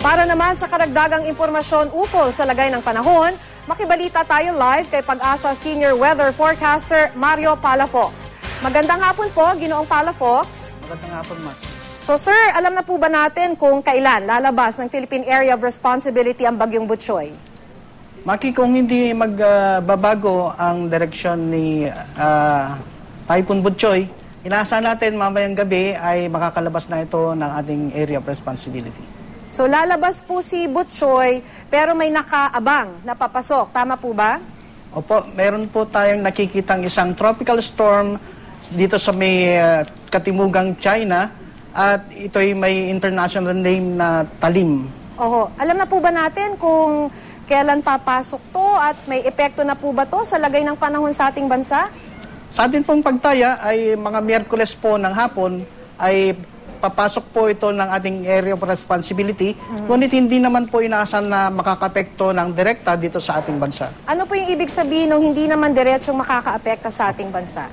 Para naman sa karagdagang impormasyon ukol sa lagay ng panahon, makibalita tayo live kay Pag-asa Senior Weather Forecaster Mario Palafox. Magandang hapon po, Ginoong Palafox. Magandang hapon, Matt. So sir, alam na po ba natin kung kailan lalabas ng Philippine Area of Responsibility ang Bagyong Butchoy? Maki, kung hindi magbabago ang direksyon ni Typhoon Butchoy, inaasahan natin mamayang gabi ay makakalabas na ito ng ating Area of Responsibility. So lalabas po si Butchoy pero may nakaabang na papasok, tama po ba? Opo, meron po tayong nakikitang isang tropical storm dito sa may katimugang China at ito'y may international name na Talim. Oho, alam na po ba natin kung kailan papasok to at may epekto na po ba to sa lagay ng panahon sa ating bansa? Sa atin pong pagtaya ay mga Miyerkules po ng hapon ay papasok po ito ng ating Area of Responsibility, ngunit hindi naman po inaasahan na makakapekto ng direkta dito sa ating bansa. Ano po yung ibig sabihin ng hindi naman diretsong makakaapekta sa ating bansa?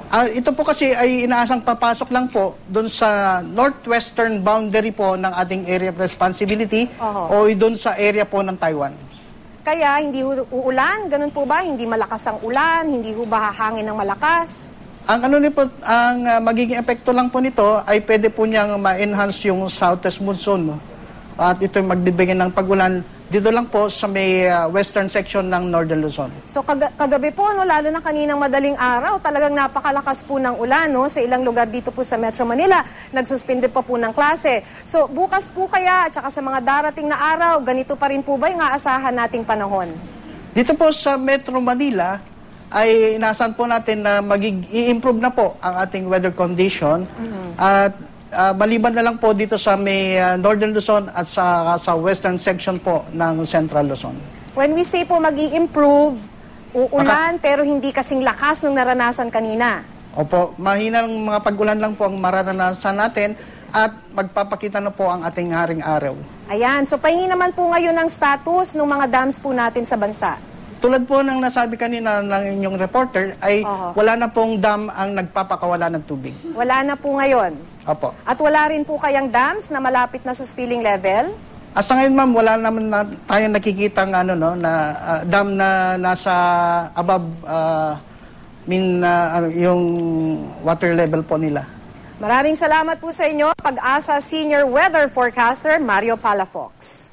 Ito po kasi ay inaasang papasok lang po doon sa northwestern boundary po ng ating Area of Responsibility o doon sa area po ng Taiwan. Kaya hindi uulan, ganun po ba? Hindi malakas ang ulan, hindi ho ba hahangin ng malakas? Ang magiging epekto lang po nito ay pwede po niyang ma-enhance yung southwest monsoon. At ito magbibigay ng pag-ulan dito lang po sa may western section ng Northern Luzon. So kagabi po, no, lalo na kaninang madaling araw, talagang napakalakas po ng ulan, no, sa ilang lugar dito po sa Metro Manila. Nagsuspinde pa po ng klase. So bukas po kaya at saka sa mga darating na araw, ganito pa rin po ba yung aasahan nating panahon? Dito po sa Metro Manila ay inaasahan po natin na i-improve na po ang ating weather condition at maliban na lang po dito sa may Northern Luzon at sa western section po ng Central Luzon. When we say po mag-i-improve, uulan pero hindi kasing lakas nung naranasan kanina. Opo, mahina ng mga pag-ulan lang po ang mararanasan natin at magpapakita na po ang ating haring araw. Ayan, so pahingi naman po ngayon ng status ng mga dams po natin sa bansa. Tulad po ng nasabi kanina ng inyong reporter ay wala na pong dam ang nagpapakawala ng tubig. Wala na po ngayon? Opo. At wala rin po kayang dams na malapit na sa spilling level? Sa ngayon ma'am, wala naman tayong nakikita na dam na nasa above yung water level po nila. Maraming salamat po sa inyo, Pag-asa Senior Weather Forecaster Mario Palafox.